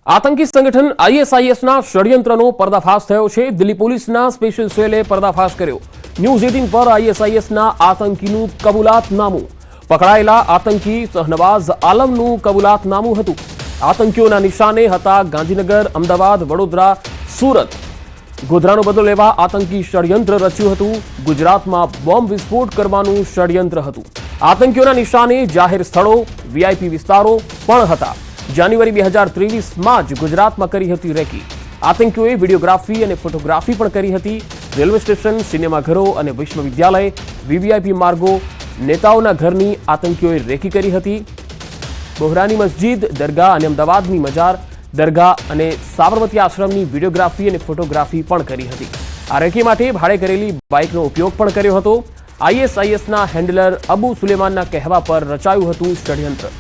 આતંકી સંગઠન આઈએસઆઈએસના ષડયંત્રનો પર્દાફાશ થયો છે। દિલ્હી પોલીસના સ્પેશિયલ સેલે પર્દાફાશ કર્યો। ન્યૂઝ 18 પર આઈએસઆઈએસના આતંકીનું કબૂલાતનામું। પકડાયેલા આતંકી શહનવાઝ આલમનું કબૂલાતનામું હતું। આતંકીઓના નિશાને હતા ગાંધીનગર, અમદાવાદ, વડોદરા, સુરત। ગોધરાનો બદલો લેવા આતંકી ષડયંત્ર રચ્યું હતું। ગુજરાતમાં બોમ્બ વિસ્ફોટ કરવાનું ષડયંત્ર હતું। આતંકીઓના નિશાને જાહેર સ્થળો, વીઆઈપી વિસ્તારો પણ હતા। જાન્યુઆરી 2023માં જ ગુજરાતમાં કરી હતી રેકી। આતંકીઓએ વિડીયોગ્રાફી અને ફોટોગ્રાફી પણ કરી હતી। રેલવે સ્ટેશન, સિનેમાઘરો અને વિશ્વવિદ્યાલય, વીવીઆઈપી માર્ગો, નેતાઓના ઘરની આતંકીઓએ રેકી કરી હતી। બોહરાની મસ્જિદ, દરગાહ અને અમદાવાદની મજાર, દરગાહ અને સાબરમતી આશ્રમની વિડીયોગ્રાફી અને ફોટોગ્રાફી પણ કરી હતી। આ રેકી માટે ભાડે કરેલી બાઇકનો ઉપયોગ પણ કર્યો હતો। આઈએસઆઈએસના હેન્ડલર અબુ સુલેમાનના કહેવા પર રચાયું હતું ષડયંત્ર।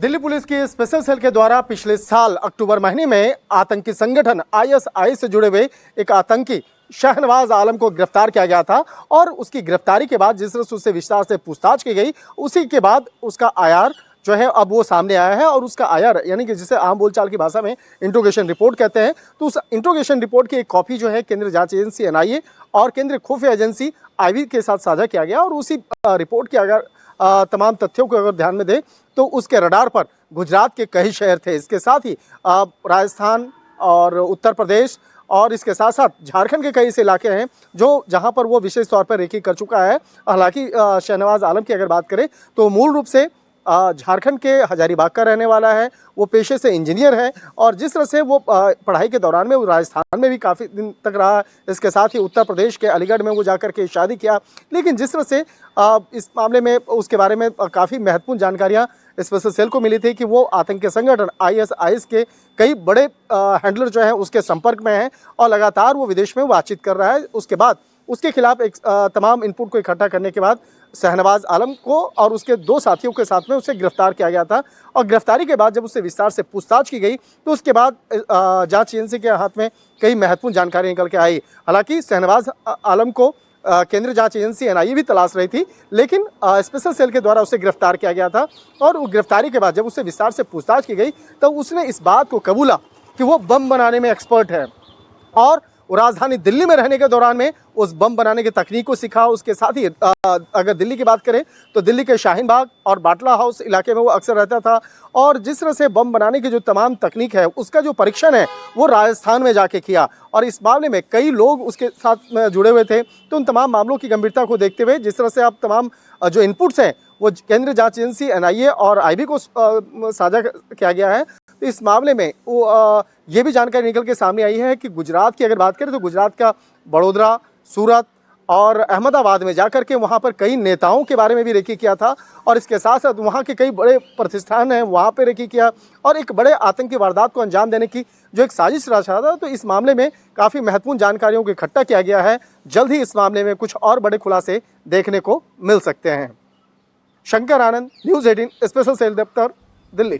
दिल्ली पुलिस की स्पेशल सेल के द्वारा पिछले साल अक्टूबर महीने में आतंकी संगठन आईएसआई से जुड़े हुए एक आतंकी शहनवाज आलम को गिरफ्तार किया गया था और उसकी गिरफ्तारी के बाद जिस तरह से उससे विस्तार से पूछताछ की गई, उसी के बाद उसका आईआर जो है अब वो सामने आया है। और उसका आईआर यानी कि जिसे आम बोलचाल की भाषा में इंट्रोगेशन रिपोर्ट कहते हैं, तो उस इंट्रोगेशन रिपोर्ट की एक कॉपी जो है केंद्रीय जांच एजेंसी एनआईए और केंद्रीय खुफिया एजेंसी आईबी के साथ साझा किया गया। और उसी रिपोर्ट के अगर तमाम तथ्यों को अगर ध्यान में दें तो उसके रडार पर गुजरात के कई शहर थे। इसके साथ ही राजस्थान और उत्तर प्रदेश और इसके साथ साथ झारखंड के कई ऐसे इलाके हैं जो जहां पर वो विशेष तौर पर रेकी कर चुका है। हालांकि शहनवाज आलम की अगर बात करें तो मूल रूप से झारखंड के हजारीबाग का रहने वाला है। वो पेशे से इंजीनियर है और जिस तरह से वो पढ़ाई के दौरान में वो राजस्थान में भी काफ़ी दिन तक रहा। इसके साथ ही उत्तर प्रदेश के अलीगढ़ में वो जाकर के शादी किया। लेकिन जिस तरह से इस मामले में उसके बारे में काफ़ी महत्वपूर्ण जानकारियाँ स्पेशल सेल को मिली थी कि वो आतंकी संगठन आईएसआईएस के कई बड़े हैंडलर जो हैं उसके संपर्क में हैं और लगातार वो विदेश में बातचीत कर रहा है। उसके बाद उसके खिलाफ एक तमाम इनपुट को इकट्ठा करने के बाद शहनवाज आलम को और उसके दो साथियों के साथ में उसे गिरफ्तार किया गया था। और गिरफ्तारी के बाद जब उससे विस्तार से पूछताछ की गई तो उसके बाद जांच एजेंसी के हाथ में कई महत्वपूर्ण जानकारी निकल के आई। हालांकि शहनवाज आलम को केंद्रीय जांच एजेंसी एनआईए भी तलाश रही थी, लेकिन स्पेशल सेल के द्वारा उसे गिरफ्तार किया गया था। और गिरफ्तारी के बाद जब उससे विस्तार से पूछताछ की गई तो उसने इस बात को कबूला कि वो बम बनाने में एक्सपर्ट है और राजधानी दिल्ली में रहने के दौरान में उस बम बनाने की तकनीक को सीखा। उसके साथ ही अगर दिल्ली की बात करें तो दिल्ली के शाहीन बाग और बाटला हाउस इलाके में वो अक्सर रहता था। और जिस तरह से बम बनाने की जो तमाम तकनीक है उसका जो परीक्षण है वो राजस्थान में जाके किया। और इस मामले में कई लोग उसके साथ में जुड़े हुए थे। तो उन तमाम मामलों की गंभीरता को देखते हुए जिस तरह से आप तमाम जो इनपुट्स हैं वो केंद्रीय जांच एजेंसी एनआईए और आईबी को साझा किया गया है। तो इस मामले में वो ये भी जानकारी निकल के सामने आई है कि गुजरात की अगर बात करें तो गुजरात का बड़ोदरा, सूरत और अहमदाबाद में जाकर के वहाँ पर कई नेताओं के बारे में भी रेकी किया था। और इसके साथ साथ वहाँ के कई बड़े प्रतिष्ठान हैं वहाँ पर रेकी किया और एक बड़े आतंकी वारदात को अंजाम देने की जो एक साजिश रचा था। तो इस मामले में काफ़ी महत्वपूर्ण जानकारियों को इकट्ठा किया गया है। जल्द ही इस मामले में कुछ और बड़े खुलासे देखने को मिल सकते हैं। शंकर आनंद, न्यूज़ 18 स्पेशल सेल दफ्तर, दिल्ली।